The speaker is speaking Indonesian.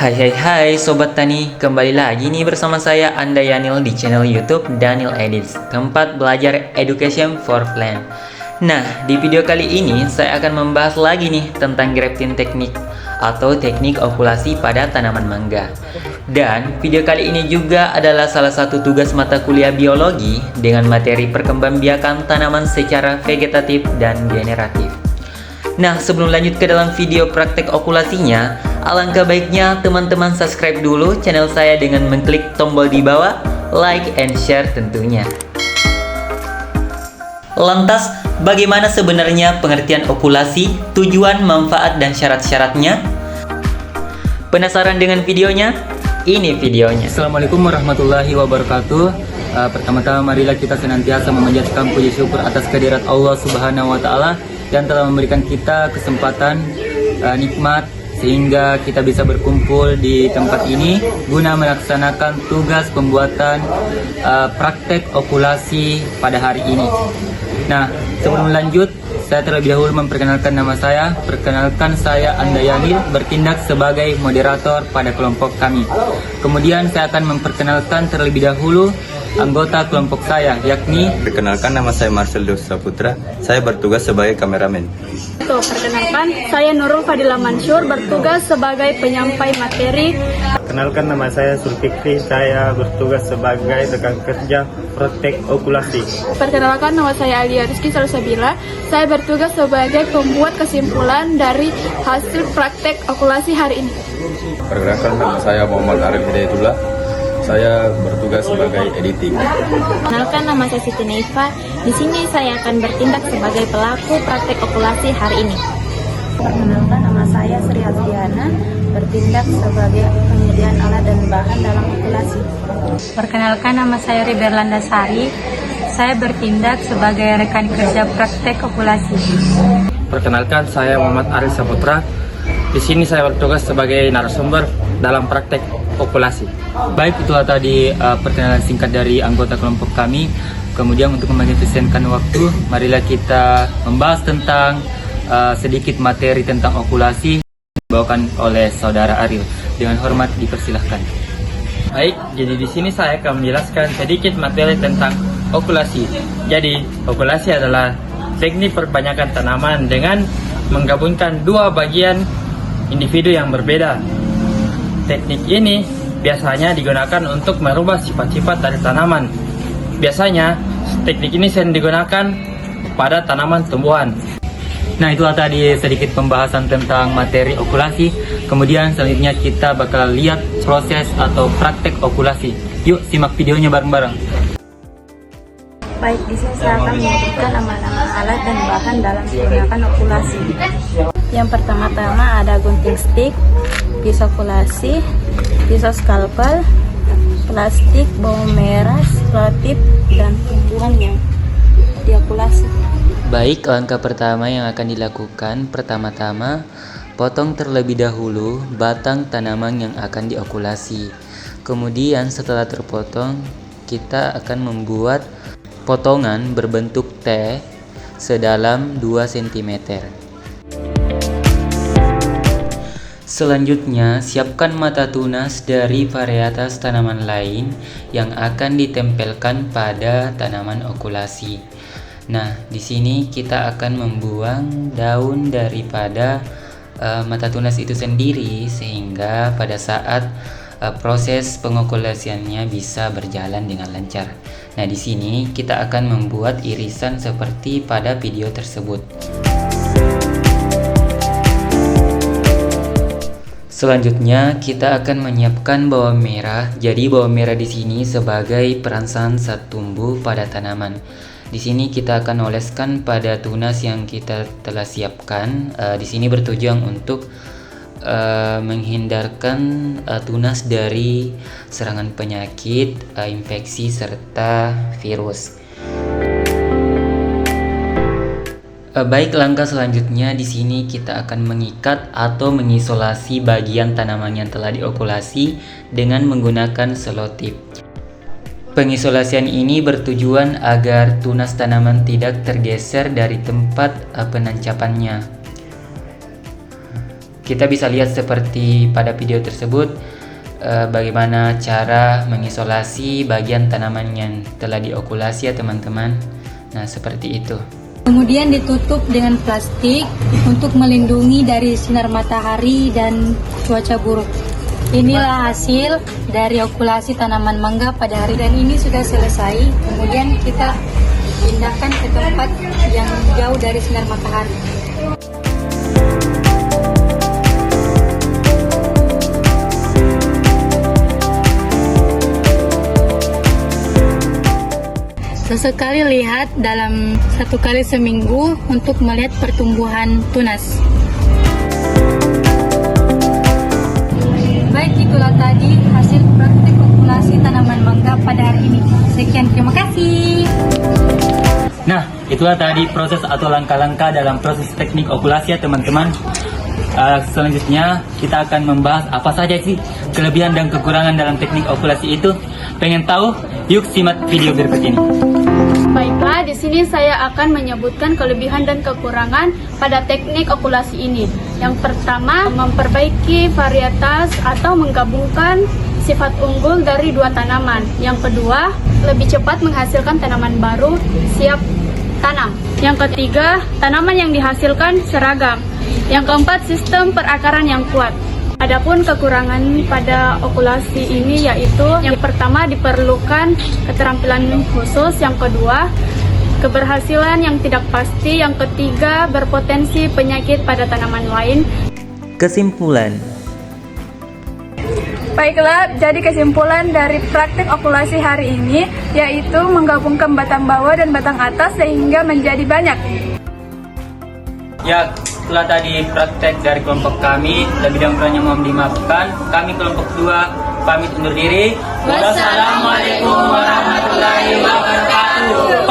Hai Sobat Tani, kembali lagi nih bersama saya Anda Yanil di channel YouTube Daniel Edits, tempat belajar education for plant. Nah, di video kali ini saya akan membahas lagi nih tentang grafting teknik atau teknik okulasi pada tanaman mangga. Dan video kali ini juga adalah salah satu tugas mata kuliah biologi dengan materi perkembangbiakan tanaman secara vegetatif dan generatif. Nah, sebelum lanjut ke dalam video praktek okulasinya, alangkah baiknya teman-teman subscribe dulu channel saya dengan mengklik tombol di bawah, like and share tentunya. Lantas, bagaimana sebenarnya pengertian okulasi, tujuan, manfaat, dan syarat-syaratnya? Penasaran dengan videonya? Ini videonya. Assalamualaikum warahmatullahi wabarakatuh. Pertama-tama marilah kita senantiasa memanjatkan puji syukur atas kehadirat Allah Subhanahu wa taala yang telah memberikan kita kesempatan nikmat sehingga kita bisa berkumpul di tempat ini guna melaksanakan tugas pembuatan praktek okulasi pada hari ini. Nah, sebelum lanjut, saya terlebih dahulu memperkenalkan nama saya. Perkenalkan, saya Anda Yanil, bertindak sebagai moderator pada kelompok kami. Kemudian saya akan memperkenalkan terlebih dahulu anggota kelompok saya, yakni Perkenalkan, nama saya Marcel Dos Saputra. Saya bertugas sebagai kameramen. Perkenalkan, saya Nurul Fadila Mansur, bertugas sebagai penyampai materi. Perkenalkan, nama saya Sulfikri, saya bertugas sebagai rekan kerja praktek okulasi. Perkenalkan, nama saya Alia Rizky Salsabila, saya bertugas sebagai pembuat kesimpulan dari hasil praktek okulasi hari ini. Perkenalkan, nama saya Muhammad Arif Hidayatullah, saya bertugas sebagai editing. Perkenalkan, nama saya Siti Neifa. Di sini saya akan bertindak sebagai pelaku praktek okulasi hari ini. Perkenalkan, nama saya Sri Hasdiana, bertindak sebagai penyediaan alat dan bahan dalam okulasi. Perkenalkan, nama saya Riberlanda Sari, saya bertindak sebagai rekan kerja praktek okulasi. Perkenalkan, saya Muhammad Arif Saputra. Di sini saya bertugas sebagai narasumber dalam praktek okulasi. Baik, itulah tadi perkenalan singkat dari anggota kelompok kami. Kemudian untuk mengefisienkan waktu, marilah kita membahas tentang sedikit materi tentang okulasi dibawakan oleh saudara Ariel. Dengan hormat dipersilahkan. Baik, jadi di sini saya akan menjelaskan sedikit materi tentang okulasi. Jadi, okulasi adalah teknik perbanyakan tanaman dengan menggabungkan dua bagian individu yang berbeda. Teknik ini biasanya digunakan untuk merubah sifat-sifat dari tanaman. Biasanya, teknik ini sering digunakan pada tanaman tumbuhan. Nah, itulah tadi sedikit pembahasan tentang materi okulasi. Kemudian selanjutnya kita bakal lihat proses atau praktek okulasi. Yuk simak videonya bareng-bareng. Baik, di sini saya akan menyebutkan nama-nama alat dan bahan dalam menggunakan okulasi. Yang pertama-tama ada gunting stick, pisau okulasi, pisau scalpel, plastik, bawang merah, selotip, dan tumbuhan yang diokulasi. Baik, langkah pertama yang akan dilakukan, pertama-tama potong terlebih dahulu batang tanaman yang akan diokulasi. Kemudian setelah terpotong, kita akan membuat potongan berbentuk T sedalam 2 cm. Selanjutnya, siapkan mata tunas dari varietas tanaman lain yang akan ditempelkan pada tanaman okulasi. Nah, di sini kita akan membuang daun daripada mata tunas itu sendiri sehingga pada saat proses pengokulasiannya bisa berjalan dengan lancar. Nah, di sini kita akan membuat irisan seperti pada video tersebut. Selanjutnya, kita akan menyiapkan bawang merah. Jadi, bawang merah di sini sebagai perangsang zat tumbuh pada tanaman. Di sini kita akan oleskan pada tunas yang kita telah siapkan. Di sini bertujuan untuk menghindarkan tunas dari serangan penyakit, infeksi serta virus. Baik, langkah selanjutnya di sini kita akan mengikat atau mengisolasi bagian tanaman yang telah diokulasi dengan menggunakan selotip. Pengisolasian ini bertujuan agar tunas tanaman tidak tergeser dari tempat penancapannya. kita bisa lihat seperti pada video tersebut bagaimana cara mengisolasi bagian tanaman yang telah diokulasi ya teman-teman. Nah, seperti itu. Kemudian ditutup dengan plastik untuk melindungi dari sinar matahari dan cuaca buruk. Inilah hasil dari okulasi tanaman mangga pada hari, dan ini sudah selesai. Kemudian kita pindahkan ke tempat yang jauh dari sinar matahari. Sesekali lihat dalam 1 kali seminggu untuk melihat pertumbuhan tunas. Baik, itulah tadi hasil praktik okulasi tanaman mangga pada hari ini. Sekian, terima kasih. Nah, itulah tadi proses atau langkah-langkah dalam proses teknik okulasi ya teman-teman. Selanjutnya kita akan membahas apa saja sih kelebihan dan kekurangan dalam teknik okulasi itu. Pengen tahu? Yuk simak video berikut ini. Baiklah, di sini saya akan menyebutkan kelebihan dan kekurangan pada teknik okulasi ini. Yang pertama, memperbaiki varietas atau menggabungkan sifat unggul dari 2 tanaman. Yang kedua, lebih cepat menghasilkan tanaman baru siap tanam. Yang ketiga, tanaman yang dihasilkan seragam. Yang keempat, sistem perakaran yang kuat. Adapun kekurangan pada okulasi ini yaitu yang pertama diperlukan keterampilan khusus, yang kedua keberhasilan yang tidak pasti, yang ketiga berpotensi penyakit pada tanaman lain. Kesimpulan. Baiklah, jadi kesimpulan dari praktik okulasi hari ini yaitu menggabungkan batang bawah dan batang atas sehingga menjadi banyak. Ya, setelah tadi praktek dari kelompok kami, lebih dan kurangnya mohon dimaafkan. Kami kelompok 2 pamit undur diri. Wassalamualaikum warahmatullahi wabarakatuh.